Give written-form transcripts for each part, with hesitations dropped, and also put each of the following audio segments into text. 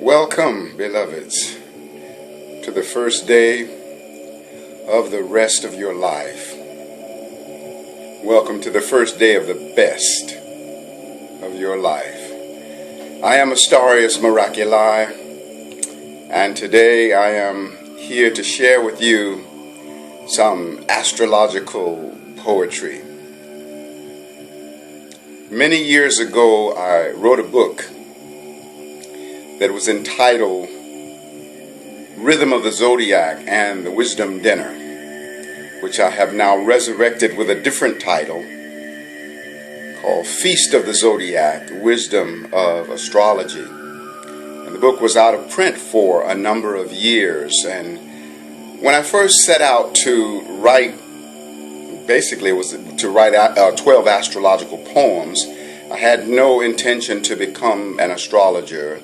Welcome, beloveds, to the first day of the rest of your life. Welcome to the first day of the best of your life. I am Astarius Miraculii, and today I am here to share with you some astrological poetry. Many years ago, I wrote a book that was entitled Rhythm of the Zodiac and the Wisdom Dinner, which I have now resurrected with a different title called Feast of the Zodiac, Wisdom of Astrology. And the book was out of print for a number of years, and when I first set out to write, basically it was to write 12 astrological poems, I had no intention to become an astrologer.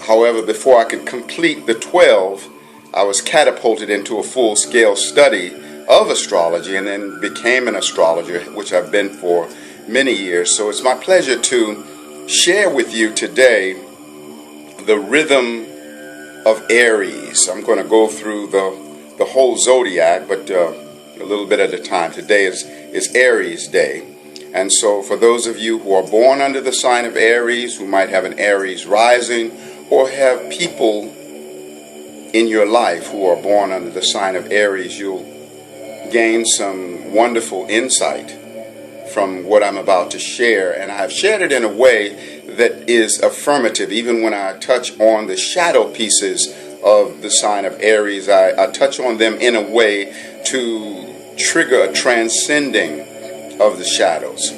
However, before I could complete the 12, I was catapulted into a full-scale study of astrology and then became an astrologer, which I've been for many years. So it's my pleasure to share with you today the rhythm of Aries. I'm going to go through the whole zodiac, but a little bit at a time. Today is Aries Day. And so for those of you who are born under the sign of Aries, who might have an Aries rising, or have people in your life who are born under the sign of Aries, you'll gain some wonderful insight from what I'm about to share. And I've shared it in a way that is affirmative. Even when I touch on the shadow pieces of the sign of Aries, I touch on them in a way to trigger a transcending of the shadows.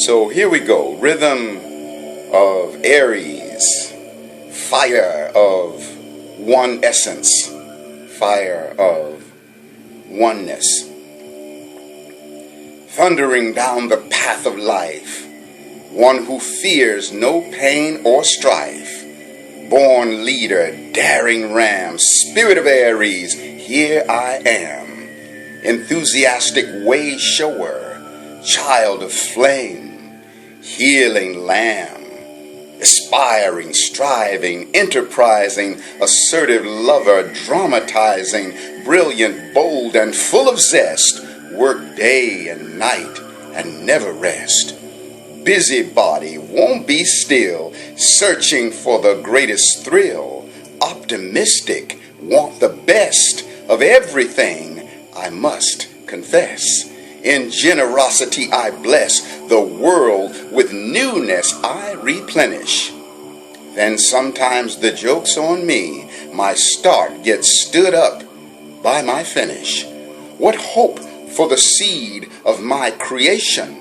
So here we go. Rhythm of Aries. Fire of one essence, fire of oneness. Thundering down the path of life, one who fears no pain or strife. Born leader, daring ram, spirit of Aries, here I am. Enthusiastic way shower, child of flame, healing lamb. Aspiring, striving, enterprising, assertive lover, dramatizing, brilliant, bold, and full of zest, work day and night and never rest. Busybody, won't be still, searching for the greatest thrill. Optimistic, want the best of everything, I must confess. In generosity I bless, the world with newness I replenish. Then sometimes the joke's on me, my start gets stood up by my finish. What hope for the seed of my creation,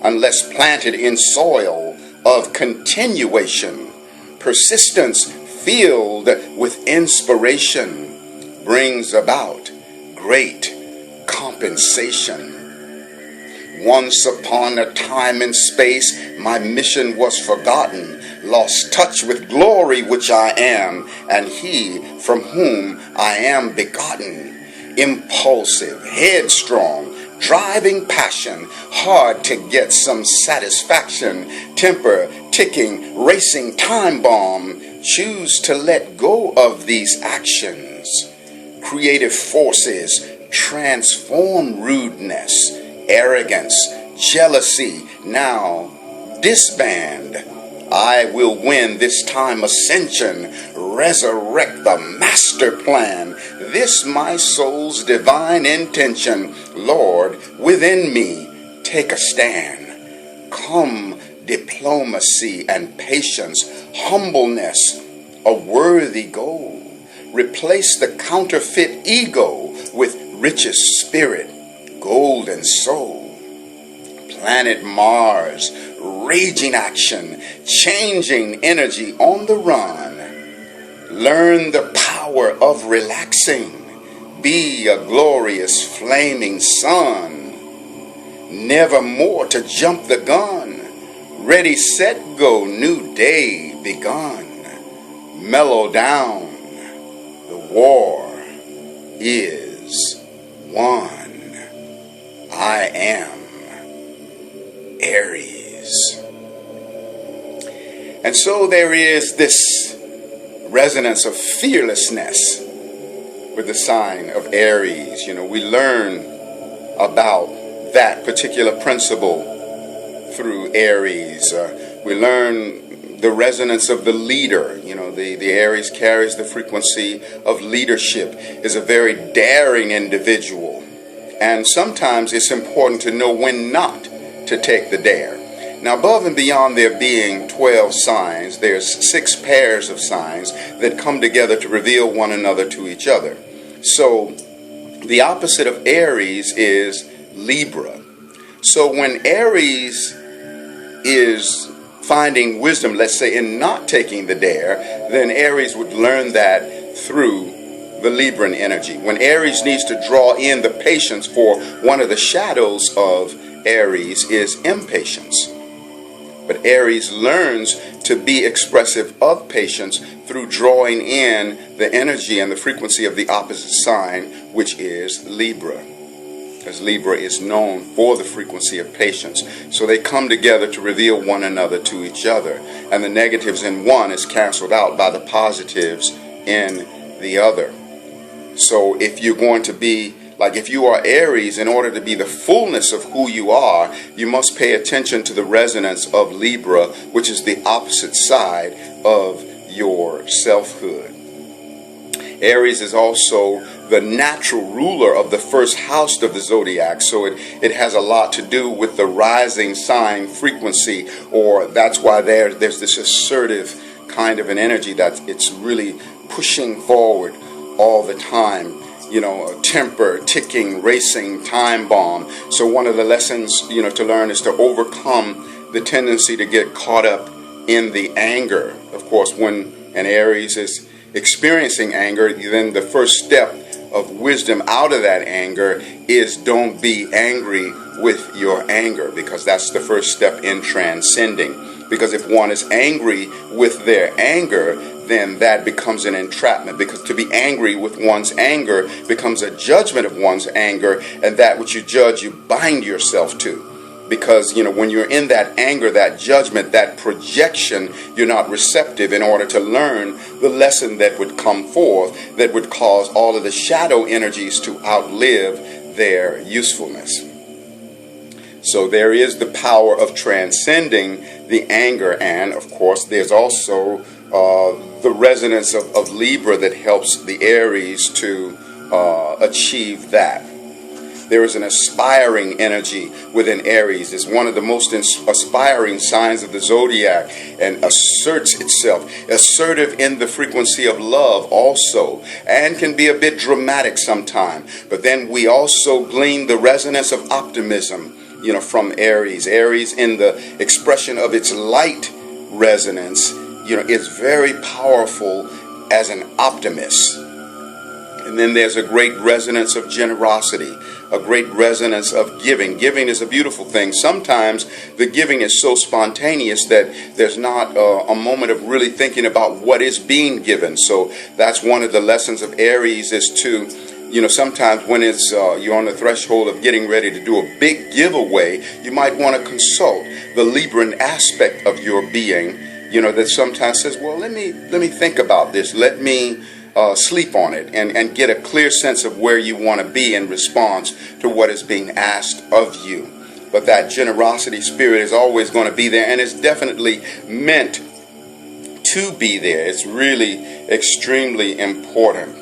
unless planted in soil of continuation? Persistence filled with inspiration brings about great compensation. Once upon a time and space, my mission was forgotten, lost touch with glory which I am, and he from whom I am begotten. Impulsive, headstrong, driving passion, hard to get some satisfaction, temper ticking, racing time bomb, choose to let go of these actions. Creative forces transform rudeness, arrogance, jealousy, now disband. I will win this time Ascension, resurrect the master plan. This my soul's divine intention. Lord, within me, take a stand. Come, diplomacy and patience, humbleness, a worthy goal. Replace the counterfeit ego with richest spirit, golden soul. Planet Mars, raging action, changing energy on the run. Learn the power of relaxing. Be a glorious flaming sun. Never more to jump the gun. Ready, set, go, new day begun. Mellow down. The war is won. I am Aries. And so there is this resonance of fearlessness with the sign of Aries. We learn about that particular principle through Aries. We learn the resonance of the leader. The Aries carries the frequency of leadership, is a very daring individual. And sometimes it's important to know when not to take the dare. Now, above and beyond there being 12 signs, there's 6 pairs of signs that come together to reveal one another to each other. So, the opposite of Aries is Libra. So, when Aries is finding wisdom, let's say, in not taking the dare, then Aries would learn that through the Libran energy. When Aries needs to draw in the patience, for one of the shadows of Aries is impatience. But Aries learns to be expressive of patience through drawing in the energy and the frequency of the opposite sign, which is Libra. As Libra is known for the frequency of patience. So they come together to reveal one another to each other. And the negatives in one is canceled out by the positives in the other. So if you're going to be, like if you are Aries, in order to be the fullness of who you are, you must pay attention to the resonance of Libra, which is the opposite side of your selfhood. Aries is also the natural ruler of the first house of the Zodiac, so it has a lot to do with the rising sign frequency, or that's why there's this assertive kind of an energy that it's really pushing forward all the time. A temper, ticking, racing time bomb. So one of the lessons, to learn is to overcome the tendency to get caught up in the anger. Of course, when an Aries is experiencing anger, then the first step of wisdom out of that anger is don't be angry with your anger, because that's the first step in transcending. Because if one is angry with their anger, then that becomes an entrapment, because to be angry with one's anger becomes a judgment of one's anger, and that which you judge, you bind yourself to. Because, when you're in that anger, that judgment, that projection, you're not receptive in order to learn the lesson that would come forth, that would cause all of the shadow energies to outlive their usefulness. So there is the power of transcending the anger, and of course there's also the resonance of Libra that helps the Aries to achieve that. There is an aspiring energy within Aries. It's one of the most aspiring signs of the Zodiac, and asserts itself, assertive in the frequency of love also, and can be a bit dramatic sometimes. But then we also glean the resonance of optimism, from Aries. Aries, in the expression of its light resonance, is very powerful as an optimist. And then there's a great resonance of generosity, a great resonance of giving. Giving is a beautiful thing. Sometimes the giving is so spontaneous that there's not a moment of really thinking about what is being given. So that's one of the lessons of Aries, is to, sometimes when it's you're on the threshold of getting ready to do a big giveaway, you might want to consult the Libran aspect of your being, that sometimes says, well, let me think about this. Let me sleep on it and get a clear sense of where you want to be in response to what is being asked of you. But that generosity spirit is always going to be there, and it's definitely meant to be there. It's really extremely important.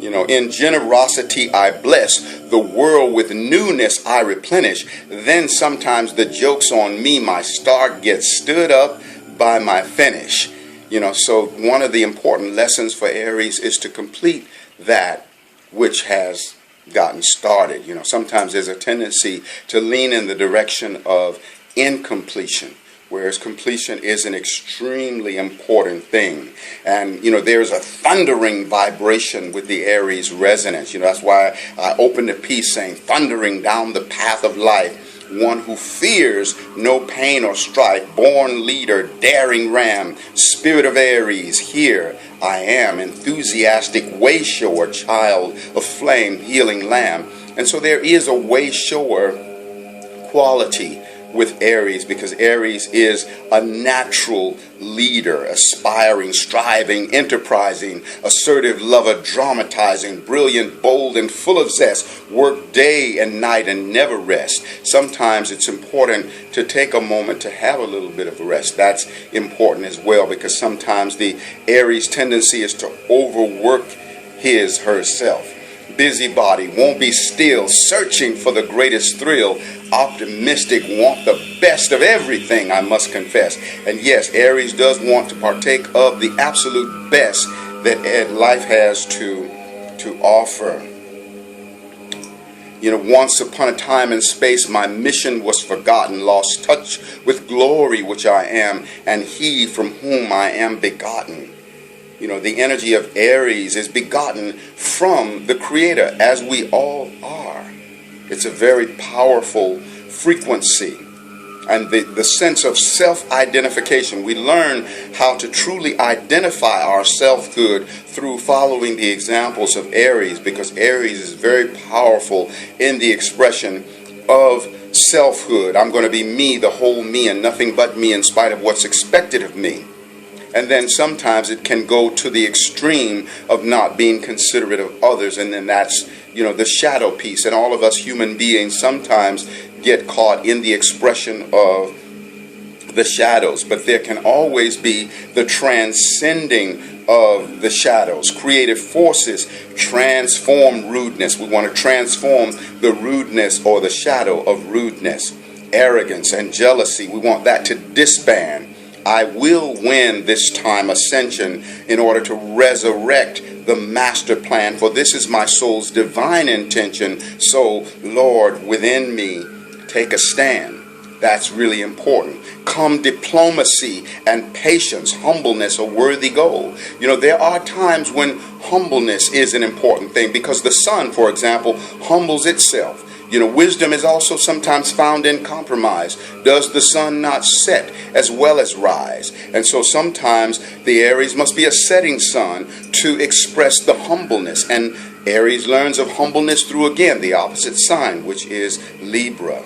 In generosity I bless, the world with newness I replenish. Then sometimes the joke's on me, my start gets stood up by my finish. So one of the important lessons for Aries is to complete that which has gotten started. Sometimes there's a tendency to lean in the direction of incompletion, whereas completion is an extremely important thing. And, there's a thundering vibration with the Aries resonance. That's why I opened the piece saying, thundering down the path of life, one who fears no pain or strife, born leader, daring ram, spirit of Aries, here I am, enthusiastic way shower, child of flame, healing lamb. And so there is a way shower quality with Aries, because Aries is a natural leader, aspiring, striving, enterprising, assertive lover, dramatizing, brilliant, bold, and full of zest, work day and night and never rest. Sometimes it's important to take a moment to have a little bit of rest. That's important as well, because sometimes the Aries tendency is to overwork herself. Busybody, won't be still, searching for the greatest thrill, optimistic, want the best of everything, I must confess. And yes, Aries does want to partake of the absolute best that life has to offer. Once upon a time and space, my mission was forgotten, lost touch with glory which I am, and he from whom I am begotten. The energy of Aries is begotten from the Creator, as we all are. It's a very powerful frequency. And the sense of self-identification. We learn how to truly identify our selfhood through following the examples of Aries, because Aries is very powerful in the expression of selfhood. I'm going to be me, the whole me, and nothing but me in spite of what's expected of me. And then sometimes it can go to the extreme of not being considerate of others. And then that's, the shadow piece. And all of us human beings sometimes get caught in the expression of the shadows. But there can always be the transcending of the shadows. Creative forces transform rudeness. We want to transform the rudeness or the shadow of rudeness. Arrogance and jealousy, we want that to disband. I will win this time, Ascension, in order to resurrect the master plan. For this is my soul's divine intention. So, Lord, within me, take a stand. That's really important. Come diplomacy and patience, humbleness, a worthy goal. There are times when humbleness is an important thing, because the sun, for example, humbles itself. Wisdom is also sometimes found in compromise. Does the sun not set as well as rise? And so sometimes the Aries must be a setting sun to express the humbleness. And Aries learns of humbleness through, again, the opposite sign, which is Libra.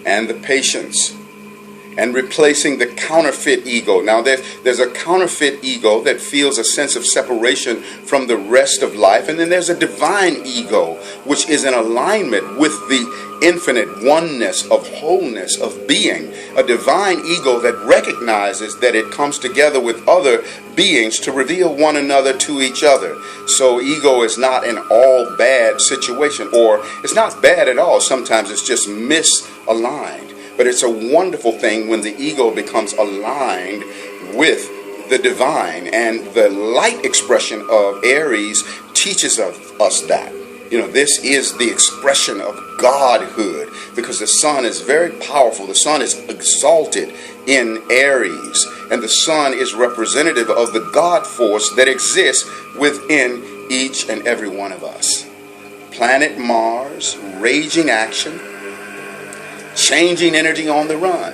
And the patience. And replacing the counterfeit ego. Now, there's a counterfeit ego that feels a sense of separation from the rest of life. And then there's a divine ego, which is in alignment with the infinite oneness of wholeness of being. A divine ego that recognizes that it comes together with other beings to reveal one another to each other. So ego is not an all bad situation, or it's not bad at all. Sometimes it's just misaligned. But it's a wonderful thing when the ego becomes aligned with the divine. And the light expression of Aries teaches us that. This is the expression of Godhood, because the sun is very powerful. The sun is exalted in Aries. And the sun is representative of the God force that exists within each and every one of us. Planet Mars, raging action, changing energy on the run.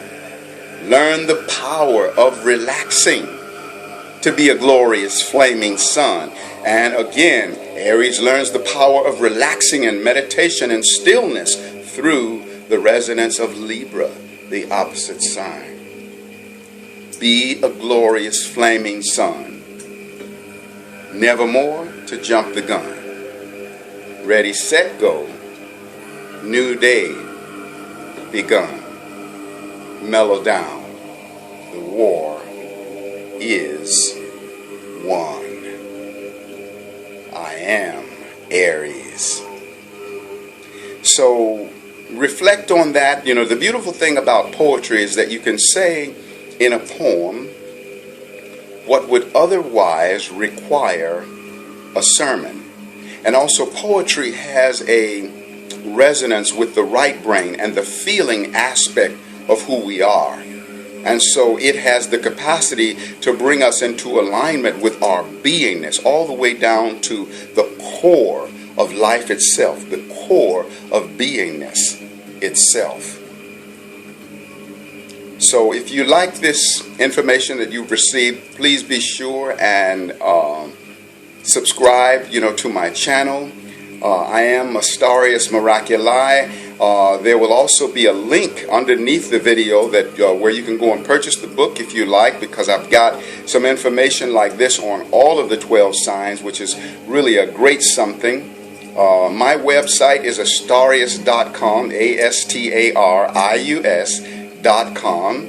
Learn the power of relaxing to be a glorious flaming sun. And again, Aries learns the power of relaxing and meditation and stillness through the resonance of Libra, the opposite sign. Be a glorious flaming sun. Nevermore to jump the gun. Ready, set, go. New day begun. Mellow down. The war is won. I am Aries. So reflect on that. The beautiful thing about poetry is that you can say in a poem what would otherwise require a sermon. And also poetry has a resonance with the right brain and the feeling aspect of who we are. And so it has the capacity to bring us into alignment with our beingness, all the way down to the core of life itself, the core of beingness itself. So if you like this information that you've received, please be sure and subscribe, to my channel. I am Astarius Miraculii. There will also be a link underneath the video that where you can go and purchase the book if you like, because I've got some information like this on all of the 12 signs, which is really a great something. My website is Astarius.com, Astarius.com.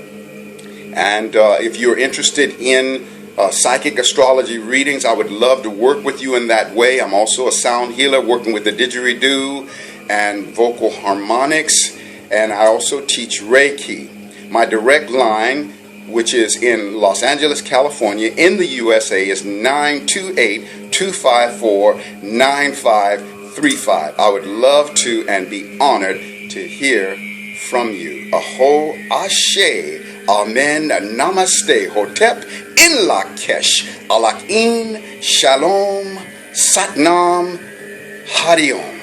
And if you're interested in psychic astrology readings, I would love to work with you in that way. I'm also a sound healer working with the didgeridoo and vocal harmonics, and I also teach Reiki. My direct line, which is in Los Angeles, California, in the USA, is 928-254-9535. I would love to and be honored to hear from you. Aho, Ashe, Amen, Namaste, Hotep, In Lakesh, Alakin, Shalom, Satnam, Hariom.